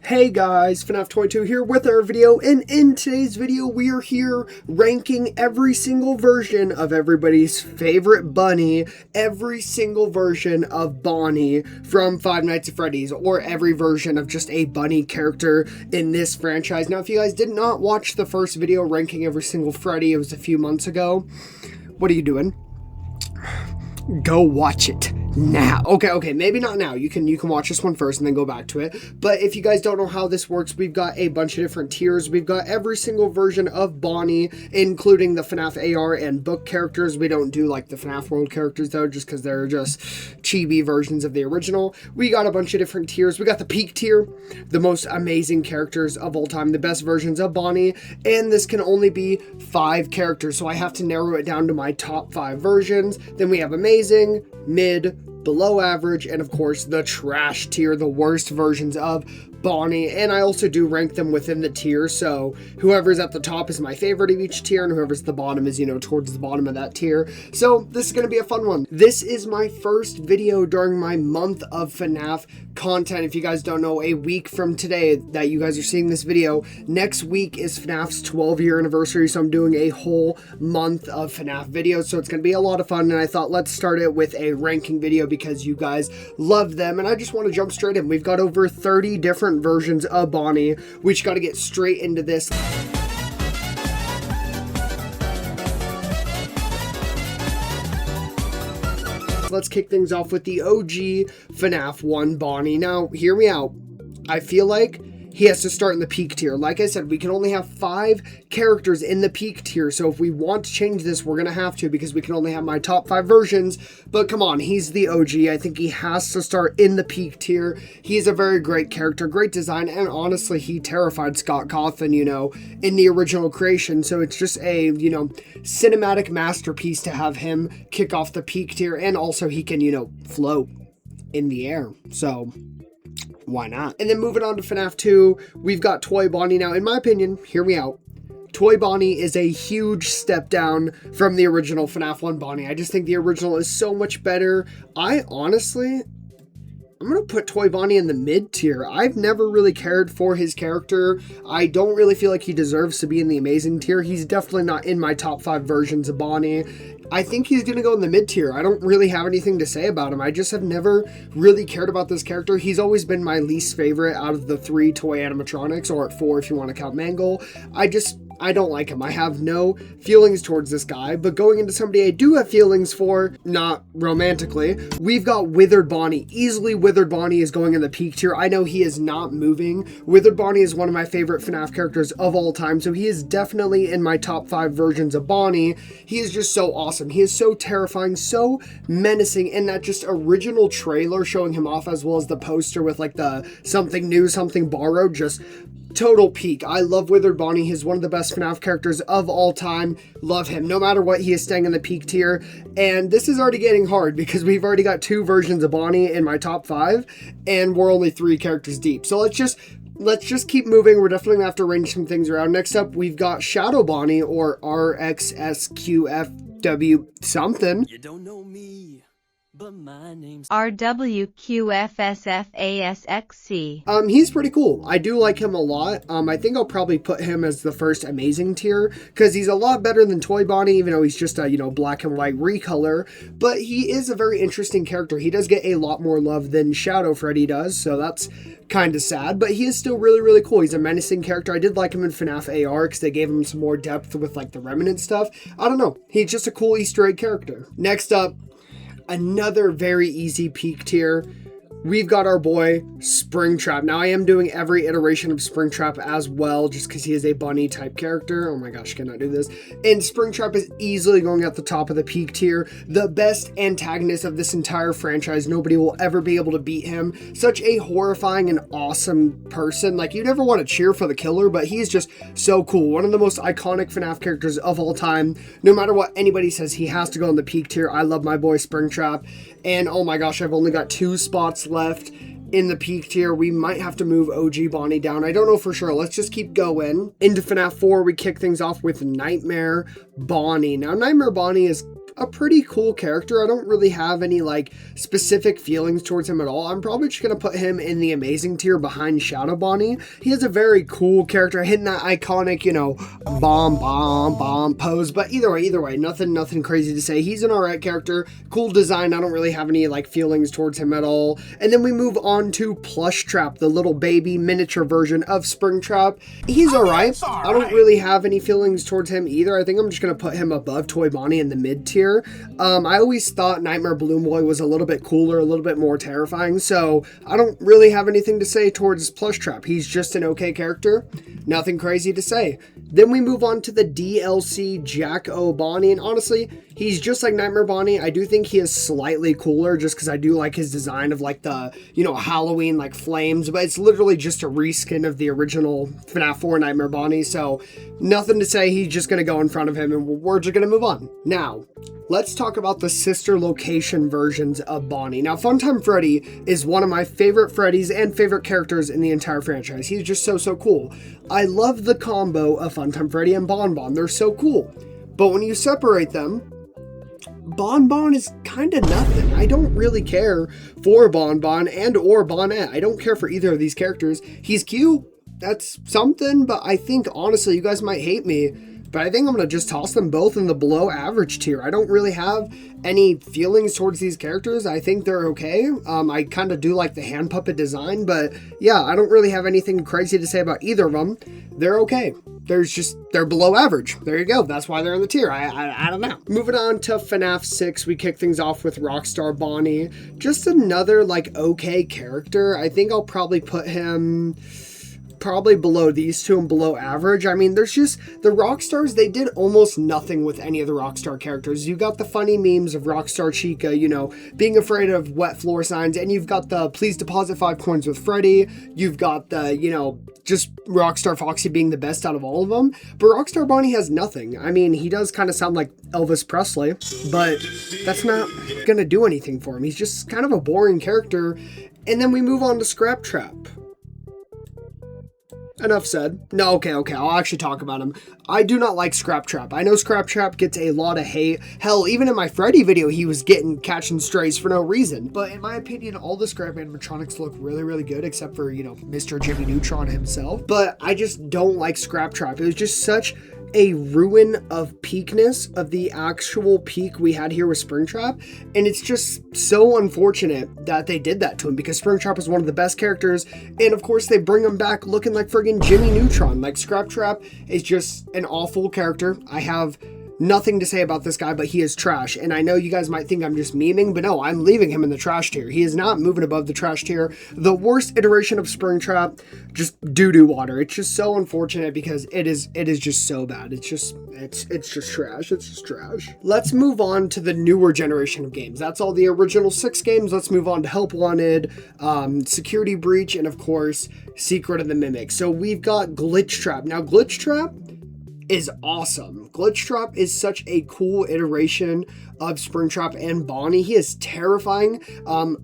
Hey guys, FNAF 22 here with our video, and in today's video we are here ranking every single version of everybody's favorite bunny, every single version of Bonnie from Five Nights at Freddy's, or every version of just a bunny character in this franchise. Now if you guys did not watch the first video ranking every single Freddy, it was a few months ago, what are you doing? Go watch it now. Okay, maybe not now. You can watch this one first and then go back to it. But if you guys don't know how this works, we've got a bunch of different tiers. We've got every single version of Bonnie, including the FNAF AR and book characters. We don't do like the FNAF World characters though, just because they're just chibi versions of the original. We got a bunch of different tiers. We got the peak tier, the most amazing characters of all time, the best versions of Bonnie, and this can only be 5 characters, so I have to narrow it down to my top 5 versions. Then we have amazing, mid, below average, and of course the trash tier, the worst versions of Bonnie. And I also do rank them within the tier, so whoever's at the top is my favorite of each tier, and whoever's at the bottom is, towards the bottom of that tier. So this is going to be a fun one. This is my first video during my month of FNAF content. If you guys don't know, a week from today that you guys are seeing this video, next week is FNAF's 12-year anniversary, so I'm doing a whole month of FNAF videos, so it's going to be a lot of fun. And I thought, let's start it with a ranking video because you guys love them, and I just want to jump straight in. We've got over 30 different versions of Bonnie. We just got to get straight into this. Let's kick things off with the OG FNAF 1 Bonnie. Now, hear me out. I feel like he has to start in the peak tier. Like I said, we can only have 5 characters in the peak tier, so if we want to change this, we're going to have to, because we can only have my top 5 versions. But come on, he's the OG. I think he has to start in the peak tier. He's a very great character, great design, and honestly, he terrified Scott Cawthon, in the original creation. So it's just a, cinematic masterpiece to have him kick off the peak tier, and also he can, float in the air. So why not? And then moving on to FNAF 2, we've got Toy Bonnie. Now, in my opinion, hear me out, Toy Bonnie is a huge step down from the original FNAF 1 Bonnie. I just think the original is so much better. I'm going to put Toy Bonnie in the mid tier. I've never really cared for his character. I don't really feel like he deserves to be in the amazing tier. He's definitely not in my top 5 versions of Bonnie. I think he's going to go in the mid tier. I don't really have anything to say about him. I just have never really cared about this character. He's always been my least favorite out of the 3 toy animatronics, or at 4 if you want to count Mangle. I don't like him. I have no feelings towards this guy, but going into somebody I do have feelings for, not romantically, we've got Withered Bonnie. Easily Withered Bonnie is going in the peak tier. I know he is not moving. Withered Bonnie is one of my favorite FNAF characters of all time, so he is definitely in my top 5 versions of Bonnie. He is just so awesome. He is so terrifying, so menacing, and that just original trailer showing him off, as well as the poster with like the something new, something borrowed, just total peak. I love Withered Bonnie. He's one of the best FNAF characters of all time. Love him. No matter what, he is staying in the peak tier. And this is already getting hard because we've already got 2 versions of Bonnie in my top 5, and we're only 3 characters deep. So let's just keep moving. We're definitely gonna have to arrange some things around. Next up, we've got Shadow Bonnie, or RXSQFW something. You don't know me, but my name's RWQFSFASXC. He's pretty cool. I do like him a lot. I think I'll probably put him as the first amazing tier, because he's a lot better than Toy Bonnie, even though he's just a, black and white recolor. But he is a very interesting character. He does get a lot more love than Shadow Freddy does, so that's kind of sad, but he is still really, really cool. He's a menacing character. I did like him in FNAF AR because they gave him some more depth with like the Remnant stuff. I don't know. He's just a cool Easter egg character. Next up, another very easy peak tier. We've got our boy Springtrap. Now I am doing every iteration of Springtrap as well, just because he is a bunny type character. Oh my gosh, cannot do this. And Springtrap is easily going at the top of the peak tier. The best antagonist of this entire franchise. Nobody will ever be able to beat him. Such a horrifying and awesome person. Like, you never want to cheer for the killer, but he's just so cool. One of the most iconic FNAF characters of all time. No matter what anybody says, he has to go in the peak tier. I love my boy Springtrap. And oh my gosh, I've only got 2 spots left in the peak tier. We might have to move OG Bonnie down. I don't know for sure. Let's just keep going. Into FNAF 4, we kick things off with Nightmare Bonnie. Now, Nightmare Bonnie is a pretty cool character. I don't really have any like specific feelings towards him at all. I'm probably just going to put him in the amazing tier behind Shadow Bonnie. He has a very cool character, hitting that iconic, you know, bomb, bomb, bomb pose. But either way, nothing crazy to say. He's an alright character, cool design. I don't really have any like feelings towards him at all. And then we move on to Plushtrap, the little baby miniature version of Springtrap. He's alright. I don't really have any feelings towards him either. I think I'm just going to put him above Toy Bonnie in the mid tier. I always thought Nightmare Balloon Boy was a little bit cooler, a little bit more terrifying, so I don't really have anything to say towards Plushtrap. He's just an okay character. Nothing crazy to say. Then we move on to the DLC Jack-O Bonnie, and honestly, he's just like Nightmare Bonnie. I do think he is slightly cooler just because I do like his design of like the, you know, Halloween like flames, but it's literally just a reskin of the original FNAF 4 Nightmare Bonnie, so nothing to say. He's just going to go in front of him and we're just going to move on. Now, let's talk about the sister location versions of Bonnie. Now, Funtime Freddy is one of my favorite Freddys and favorite characters in the entire franchise. He's just so cool. I love the combo of Funtime Freddy and Bon Bon. They're so cool. But when you separate them, Bon Bon is kind of nothing. I don't really care for Bon Bon and or Bonnet. I don't care for either of these characters. He's cute. That's something, but I think, honestly, you guys might hate me, but I think I'm going to just toss them both in the below average tier. I don't really have any feelings towards these characters. I think they're okay. I kind of do like the hand puppet design, but yeah, I don't really have anything crazy to say about either of them. They're okay. They're below average. There you go. That's why they're in the tier. I don't know. Moving on to FNAF 6, we kick things off with Rockstar Bonnie. Just another like okay character. I think I'll probably put him probably below these two and below average. I mean, there's just the Rockstars, they did almost nothing with any of the Rockstar characters. You got the funny memes of Rockstar Chica, you know, being afraid of wet floor signs, and you've got the please deposit 5 coins with Freddy. You've got the, you know, just Rockstar Foxy being the best out of all of them. But Rockstar Bonnie has nothing. I mean, he does kind of sound like Elvis Presley, but that's not gonna do anything for him. He's just kind of a boring character. And then we move on to Scrap Trap. Enough said. No, okay, I'll actually talk about him. I do not like Scrap Trap. I know Scrap Trap gets a lot of hate. Hell, even in my Freddy video, he was catching strays for no reason. But in my opinion, all the Scrap animatronics look really good, except for, you know, Mr. Jimmy Neutron himself. But I just don't like Scrap Trap. It was just such a ruin of peakness of the actual peak we had here with Springtrap, and it's just so unfortunate that they did that to him, because Springtrap is one of the best characters, and of course they bring him back looking like friggin' Jimmy Neutron. Like, Scrap Trap is just an awful character. I have nothing to say about this guy, but he is trash. And I know you guys might think I'm just memeing, but no, I'm leaving him in the trash tier. He is not moving above the trash tier. The worst iteration of Springtrap, just doo-doo water. It's just so unfortunate because it is just so bad. It's just trash. It's just trash. Let's move on to the newer generation of games. That's all the original 6 games. Let's move on to Help Wanted, Security Breach, and of course, Secret of the Mimic. So we've got Glitch Trap. Now, Glitch Trap is awesome. Glitch Trap is such a cool iteration of Springtrap and Bonnie. He is terrifying.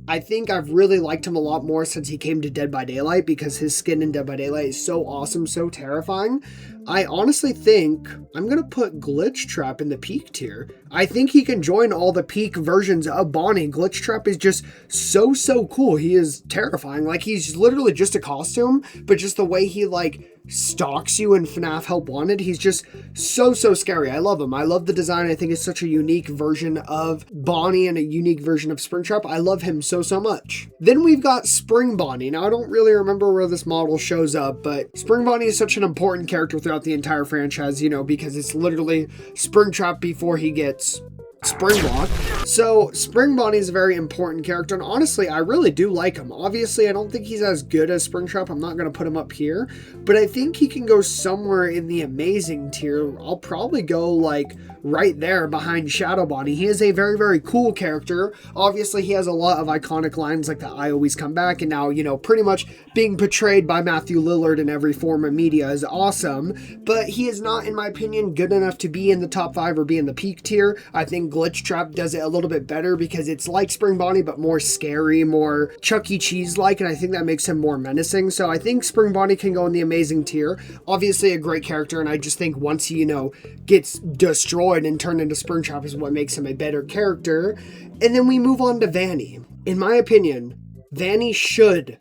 I think I've really liked him a lot more since he came to Dead by Daylight, because his skin in Dead by Daylight is so awesome, so terrifying. I honestly think I'm going to put Glitch Trap in the peak tier. I think he can join all the peak versions of Bonnie. Glitch Trap is just so cool. He is terrifying. Like, he's literally just a costume, but just the way he like stalks you in FNAF Help Wanted, he's just so scary. I love him. I love the design. I think it's such a unique version of Bonnie and a unique version of Springtrap. I love him so much. Then we've got Spring Bonnie. Now, I don't really remember where this model shows up, but Spring Bonnie is such an important character throughout the entire franchise, you know, because it's literally Springtrap before he gets Springlock. So Spring Bonnie is a very important character, and honestly, I really do like him. Obviously, I don't think he's as good as Springtrap. I'm not going to put him up here, but I think he can go somewhere in the amazing tier. I'll probably go like right there behind Shadow Bonnie. He is a very cool character. Obviously, he has a lot of iconic lines like that I always come back, and now, you know, pretty much being portrayed by Matthew Lillard in every form of media is awesome, but he is not, in my opinion, good enough to be in the top 5 or be in the peak tier. I think Glitch Trap does it a little bit better because it's like Spring Bonnie, but more scary, more Chuck E. Cheese-like, and I think that makes him more menacing. So I think Spring Bonnie can go in the amazing tier. Obviously a great character, and I just think once he, you know, gets destroyed destroyed and turned into Springtrap is what makes him a better character. And then we move on to Vanny. In my opinion, Vanny should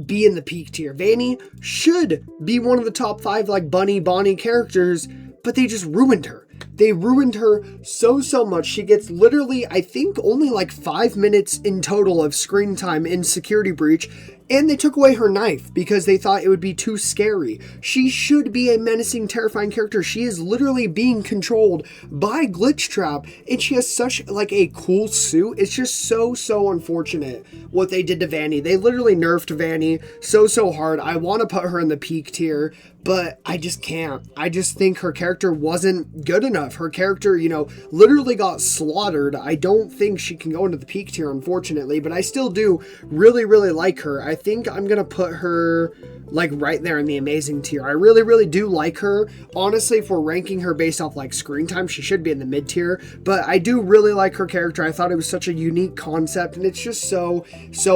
be in the peak tier. Vanny should be one of the top 5 like Bunny, Bonnie characters, but they just ruined her. They ruined her so much. She gets literally, I think, only like 5 minutes in total of screen time in Security Breach, and they took away her knife because they thought it would be too scary. She should be a menacing, terrifying character. She is literally being controlled by Glitchtrap, and she has such like a cool suit. It's just so unfortunate what they did to Vanny. They literally nerfed Vanny so hard. I want to put her in the peak tier, but I just can't. I just think her character wasn't good enough. Her character, you know, literally got slaughtered. I don't think she can go into the peak tier, unfortunately, but I still do really like her. I think I'm gonna put her like right there in the amazing tier. I really do like her. Honestly, if we're ranking her based off like screen time, she should be in the mid tier, but I do really like her character. I thought it was such a unique concept, and it's just so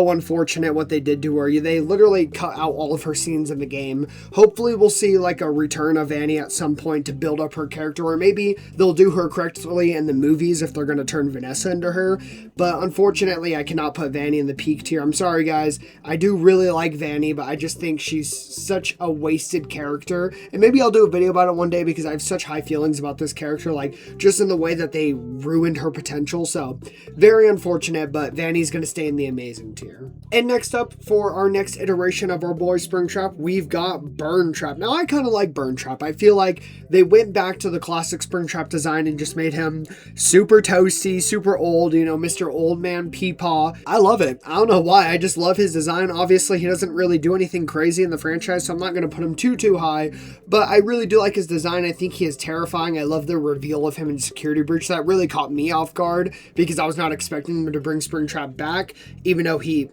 unfortunate what they did to her. They literally cut out all of her scenes in the game. Hopefully we'll see like a return of Annie at some point to build up her character, or maybe they'll do her correctly in the movies if they're going to turn Vanessa into her. But unfortunately, I cannot put Vanny in the peak tier. I'm sorry guys. I do really like Vanny, but I just think she's such a wasted character, and maybe I'll do a video about it one day because I have such high feelings about this character, like just in the way that they ruined her potential. So very unfortunate, but Vanny's going to stay in the amazing tier. And next up, for our next iteration of our boy Springtrap, we've got Burntrap. Now I kind of like Burntrap. I feel like they went back to the classic Springtrap design and just made him super toasty, super old, you know, Mr. Old Man Peepaw. I love it. I don't know why. I just love his design. Obviously, he doesn't really do anything crazy in the franchise, so I'm not going to put him too high, but I really do like his design. I think he is terrifying. I love the reveal of him in Security Breach. That really caught me off guard because I was not expecting him to bring Springtrap back, even though he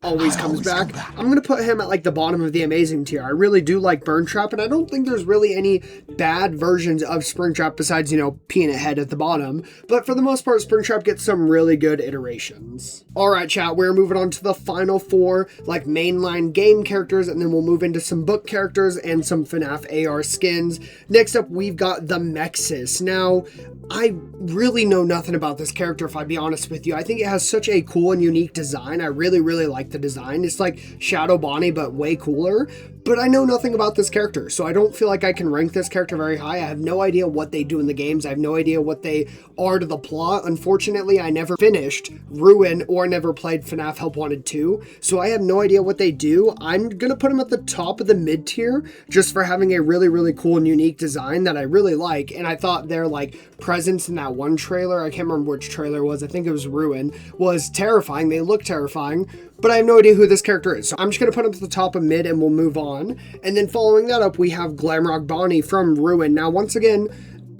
always comes back. I'm going to put him at like the bottom of the amazing tier. I really do like Burntrap, and I don't think there's really any bad versions of Springtrap besides, you know, Peanut Head at the bottom. But for the most part, Springtrap gets some really good iterations. Alright chat, we're moving on to the final 4 like mainline game characters, and then we'll move into some book characters and some FNAF AR skins. Next up, we've got the Mexis. Now, I really know nothing about this character, if I be honest with you. I think it has such a cool and unique design. I really like the design. It's like Shadow Bonnie, but way cooler. But I know nothing about this character, so I don't feel like I can rank this character very high. I have no idea what they do in the games. I have no idea what they are to the plot. Unfortunately, I never finished Ruin or never played FNAF Help Wanted 2, so I have no idea what they do. I'm gonna put them at the top of the mid tier just for having a really cool and unique design that I really like, and I thought their like presence in that one trailer, I can't remember which trailer it was, I think it was Ruin, was terrifying. They look terrifying, but I have no idea who this character is. So I'm just going to put him at the top of mid and we'll move on. And then following that up, we have Glamrock Bonnie from Ruin. Now, once again,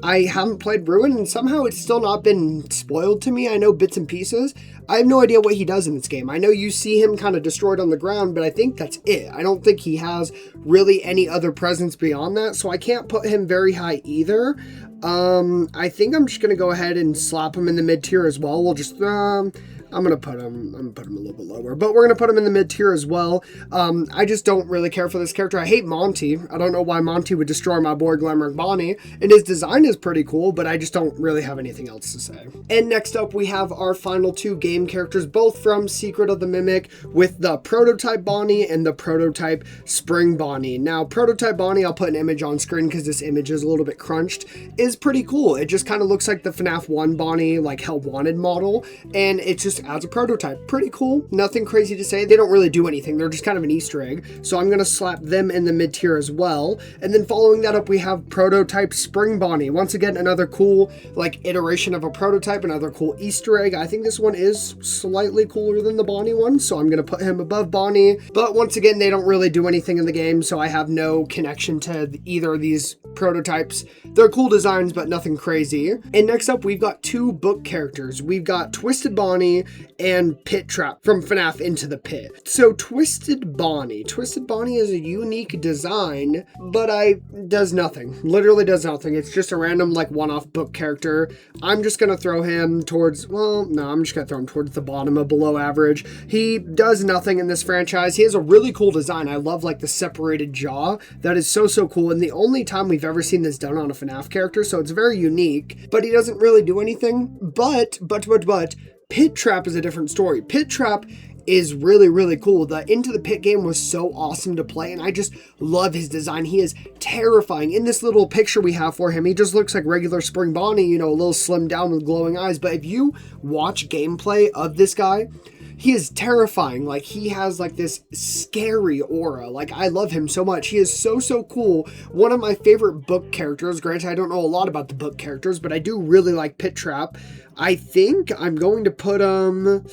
I haven't played Ruin and somehow it's still not been spoiled to me. I know bits and pieces. I have no idea what he does in this game. I know you see him kind of destroyed on the ground, but I think that's it. I don't think he has really any other presence beyond that, so I can't put him very high either. I think I'm just going to go ahead and slap him in the mid tier as well. We'll just, I'm gonna put him a little bit lower, but we're gonna put him in the mid tier as well. I just don't really care for this character. I hate Monty. I don't know why Monty would destroy my boy Glamrock Bonnie, and his design is pretty cool, but I just don't really have anything else to say. And next up, we have our final 2 game characters, both from Secret of the Mimic, with the Prototype Bonnie and the Prototype Spring Bonnie. Now, Prototype Bonnie, I'll put an image on screen because this image is a little bit crunched, is pretty cool. It just kind of looks like the FNAF 1 Bonnie, like Help Wanted model, and it's just as a prototype. Pretty cool. Nothing crazy to say. They don't really do anything. They're just kind of an Easter egg. So I'm going to slap them in the mid tier as well. And then following that up, we have Prototype Spring Bonnie. Once again, another cool like iteration of a prototype, another cool Easter egg. I think this one is slightly cooler than the Bonnie one, so I'm going to put him above Bonnie. But once again, they don't really do anything in the game, so I have no connection to either of these prototypes. They're cool designs, but nothing crazy. And next up, we've got 2 book characters. We've got Twisted Bonnie and Pit Trap from FNAF Into the Pit. So Twisted Bonnie. Twisted Bonnie is a unique design, but does nothing. Literally does nothing. It's just a random like one-off book character. I'm just gonna throw him towards, well, no, I'm just gonna throw him towards the bottom of below average. He does nothing in this franchise. He has a really cool design. I love like the separated jaw. That is so cool, and the only time we've ever seen this done on a FNAF character, so it's very unique, but he doesn't really do anything. But Pit Trap is a different story. Pit Trap is really cool. The Into the Pit game was so awesome to play, and I just love his design. He is terrifying. In this little picture we have for him, he just looks like regular Spring Bonnie, you know, a little slimmed down with glowing eyes, but if you watch gameplay of this guy, he is terrifying. Like, he has like this scary aura. Like, I love him so much. He is so cool. One of my favorite book characters. Granted, I don't know a lot about the book characters, but I do really like Pit Trap. I think I'm going to put him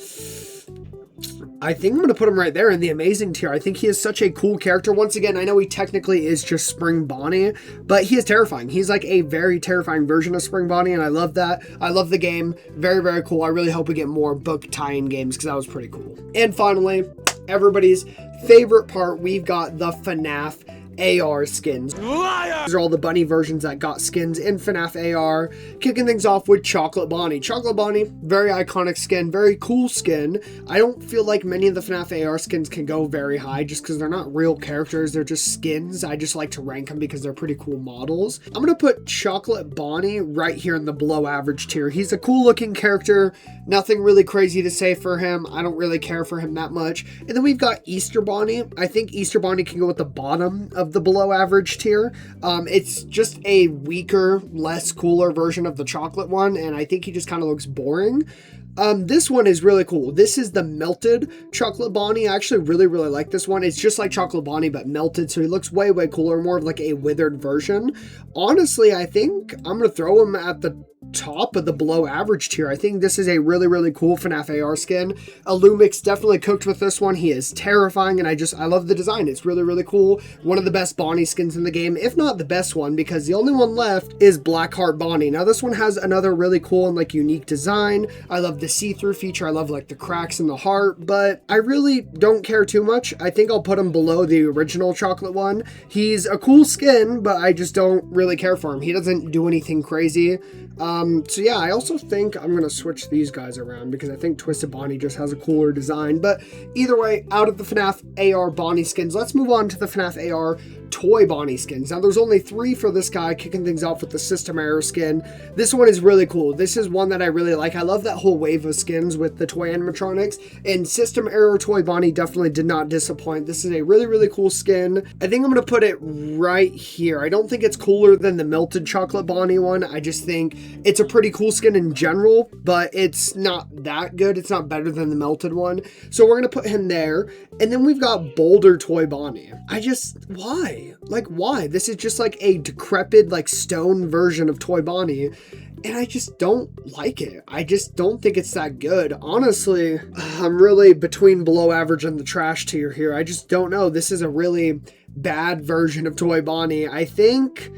right there in the amazing tier. I think he is such a cool character. Once again, I know he technically is just Spring Bonnie, but he is terrifying. He's like a very terrifying version of Spring Bonnie, and I love that. I love the game. Very cool. I really hope we get more book tie-in games because that was pretty cool. And finally, everybody's favorite part, we've got the FNAF AR skins. Liar! These are all the bunny versions that got skins in FNAF AR. Kicking things off with Chocolate Bonnie. Chocolate Bonnie, very iconic skin, very cool skin. I don't feel like many of the FNAF AR skins can go very high just because they're not real characters, they're just skins. I just like to rank them because they're pretty cool models. I'm gonna put Chocolate Bonnie right here in the below average tier. He's a cool looking character, nothing really crazy to say for him. I don't really care for him that much. And then we've got Easter Bonnie. I think Easter Bonnie can go at the bottom of the below average tier. It's just a weaker, less cooler version of the chocolate one, and I think he just kind of looks boring. This one is really cool. This is the melted Chocolate Bonnie. I actually really like this one. It's just like Chocolate Bonnie, but melted, so he looks way cooler, more of like a withered version. Honestly, I think I'm gonna throw him at the top of the below average tier. I think this is a really cool FNAF AR skin. Illumix definitely cooked with this one. He is terrifying, and I love the design. It's really cool. One of the best Bonnie skins in the game, if not the best one, because the only one left is Blackheart Bonnie. Now this one has another really cool and like unique design. I love the see-through feature. I love like the cracks in the heart, but I really don't care too much. I think I'll put him below the original chocolate one. He's a cool skin, but I just don't really care for him. He doesn't do anything crazy. So yeah, I also think I'm going to switch these guys around because I think Twisted Bonnie just has a cooler design. But either way, out of the FNAF AR Bonnie skins, let's move on to the FNAF AR Toy Bonnie skins. Now there's only 3 for this guy, kicking things off with the System Error skin. This one is really cool. This is one that I really like. I love that whole wave of skins with the toy animatronics, and System Error Toy Bonnie definitely did not disappoint. This is a really cool skin. I think I'm going to put it right here. I don't think it's cooler than the Melted Chocolate Bonnie one. I just think it's a pretty cool skin in general, but it's not that good. It's not better than the Melted one. So we're going to put him there. And then we've got Boulder Toy Bonnie. Why? Like, why? This is just like a decrepit, like stone version of Toy Bonnie, and I just don't like it. I just don't think it's that good. Honestly, I'm really between below average and the trash tier here. I just don't know. This is a really bad version of Toy Bonnie. I think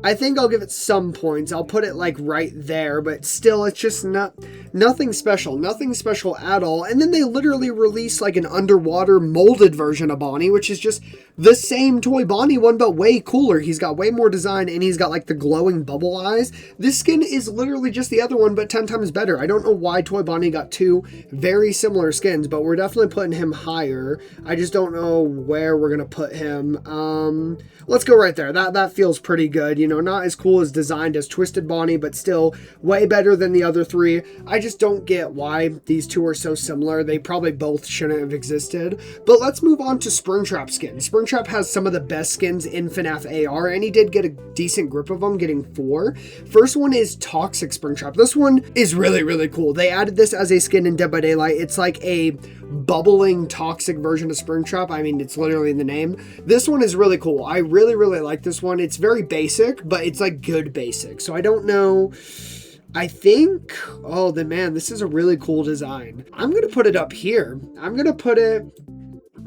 I'll give it some points. I'll put it like right there, but still it's just nothing special at all. And then they literally released like an underwater molded version of Bonnie, which is just the same Toy Bonnie one, but way cooler. He's got way more design, and he's got like the glowing bubble eyes. This skin is literally just the other one, but 10 times better. I don't know why Toy Bonnie got 2 very similar skins, but we're definitely putting him higher. I just don't know where we're gonna put him. Let's go right there. That feels pretty good. You know, not as cool as designed as Twisted Bonnie, but still way better than the other 3. I just don't get why these 2 are so similar. They probably both shouldn't have existed. But let's move on to Springtrap skins. Springtrap has some of the best skins in FNAF AR, and he did get a decent grip of them, getting 4. First one is Toxic Springtrap. This one is really cool. They added this as a skin in Dead by Daylight. It's like a bubbling toxic version of Springtrap. I mean, it's literally in the name. This one is really cool. I really like this one. It's very basic, but it's like good basic. So I don't know. I think, man, this is a really cool design. I'm going to put it up here. I'm going to put it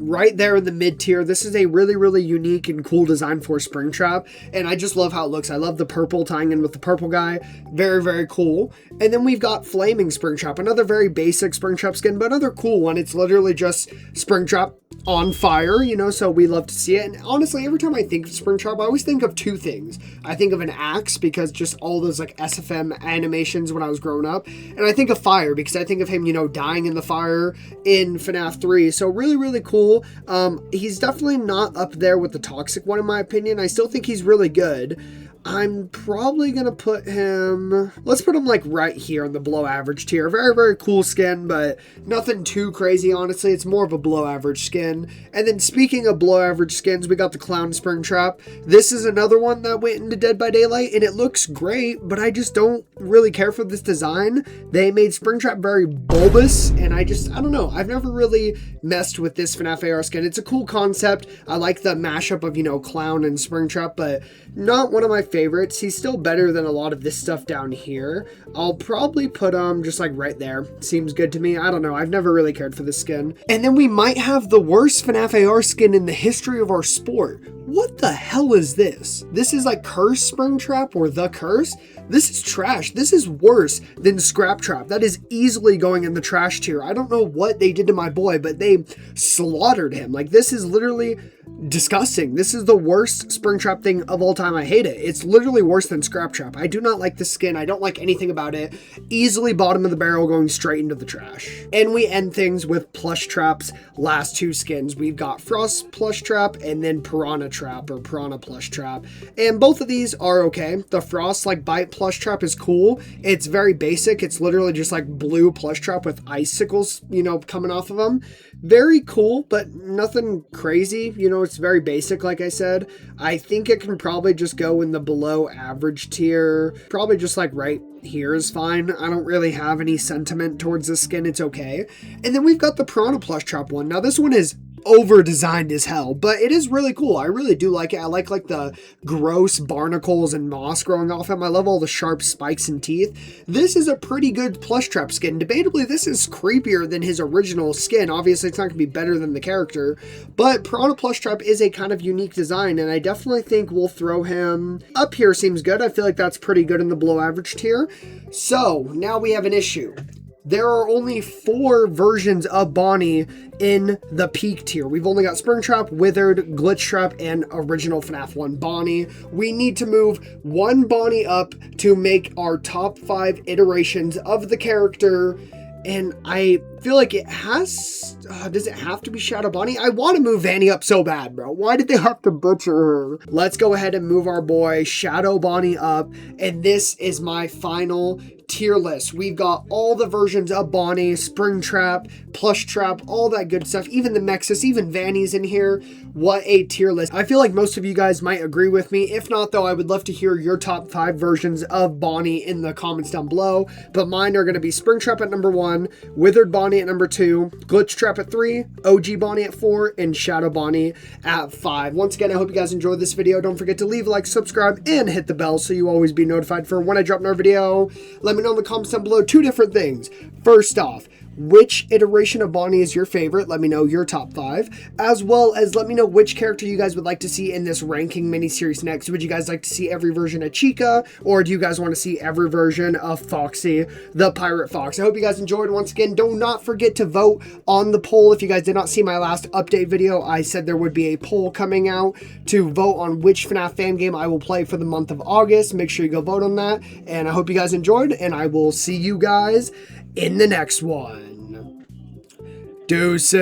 right there in the mid tier. This is a really, really unique and cool design for Springtrap, and I just love how it looks. I love the purple tying in with the purple guy. Very, very cool. And then we've got Flaming Springtrap, another very basic Springtrap skin, but another cool one. It's literally just Springtrap on fire, you know, so we love to see it. And honestly, every time I think of Springtrap, I always think of two things. I think of an axe, because just all those like SFM animations when I was growing up, and I think of fire because I think of him, you know, dying in the fire in FNAF 3. So really, really cool. He's definitely not up there with the toxic one in my opinion. I still think he's really good. I'm probably going to put him, let's put him like right here in the below average tier. Very, very cool skin, but nothing too crazy, honestly. It's more of a below average skin. And then speaking of below average skins, we got the Clown Springtrap. This is another one that went into Dead by Daylight, and it looks great, but I just don't really care for this design. They made Springtrap very bulbous, and I don't know. I've never really messed with this FNAF AR skin. It's a cool concept. I like the mashup of, you know, Clown and Springtrap, but not one of my favorites. He's still better than a lot of this stuff down here. I'll probably put him just like right there. Seems good to me. I don't know. I've never really cared for this skin. And then we might have the worst FNAF AR skin in the history of our sport. What the hell is this? This is like Curse Springtrap or The Curse? This is trash. This is worse than Scrap Trap. That is easily going in the trash tier. I don't know what they did to my boy, but they slaughtered him. Like, this is literally disgusting. This is the worst Springtrap thing of all time. I hate it. It's literally worse than Scrap Trap. I do not like the skin. I don't like anything about it. Easily bottom of the barrel, going straight into the trash. And we end things with Plush Trap's last two skins. We've got Frost Plush Trap and then Piranha Trap or Piranha Plush Trap. And both of these are okay. The Frost like Bite Plush Trap is cool. It's very basic. It's literally just like blue plush trap with icicles, you know, coming off of them. Very cool, but nothing crazy. You know, it's very basic, like I said. I think it can probably just go in the below average tier. Probably just like right here is fine. I don't really have any sentiment towards this skin. It's okay. And then we've got the Piranha Plush Trap one. Now this one is over designed as hell, but it is really cool. I really do like it. I like the gross barnacles and moss growing off him. I love all the sharp spikes and teeth. This is a pretty good Plush Trap skin. Debatably, this is creepier than his original skin. Obviously, it's not going to be better than the character, but Piranha Plush Trap is a kind of unique design, and I definitely think we'll throw him up here. Seems good. I feel like that's pretty good in the below average tier. So now we have an issue. There are only 4 versions of Bonnie in the peak tier. We've only got Springtrap, Withered, Glitch Trap, and original FNAF 1 Bonnie. We need to move one Bonnie up to make our top 5 iterations of the character. And I feel like it has, does it have to be Shadow Bonnie? I want to move Vanny up so bad, bro. Why did they have to butcher her? Let's go ahead and move our boy Shadow Bonnie up. And this is my final tier list. We've got all the versions of Bonnie, Springtrap, Plush Trap, all that good stuff. Even the Mexus, even Vanny's in here. What a tier list. I feel like most of you guys might agree with me. If not, though, I would love to hear your top 5 versions of Bonnie in the comments down below. But mine are going to be Springtrap at number 1, Withered Bonnie at number 2, Glitch Trap at 3, OG Bonnie at 4, and Shadow Bonnie at 5. Once again, I hope you guys enjoyed this video. Don't forget to leave a like, subscribe, and hit the bell so you always be notified for when I drop another video. Let me know in the comments down below 2 different things. First off, which iteration of Bonnie is your favorite? Let me know your top 5, as well as let me know which character you guys would like to see in this ranking mini-series next. Would you guys like to see every version of Chica, or do you guys want to see every version of Foxy, the Pirate Fox? I hope you guys enjoyed. Once again, do not forget to vote on the poll. If you guys did not see my last update video, I said there would be a poll coming out to vote on which FNAF fan game I will play for the month of August. Make sure you go vote on that, and I hope you guys enjoyed, and I will see you guys in the next one. Deuces.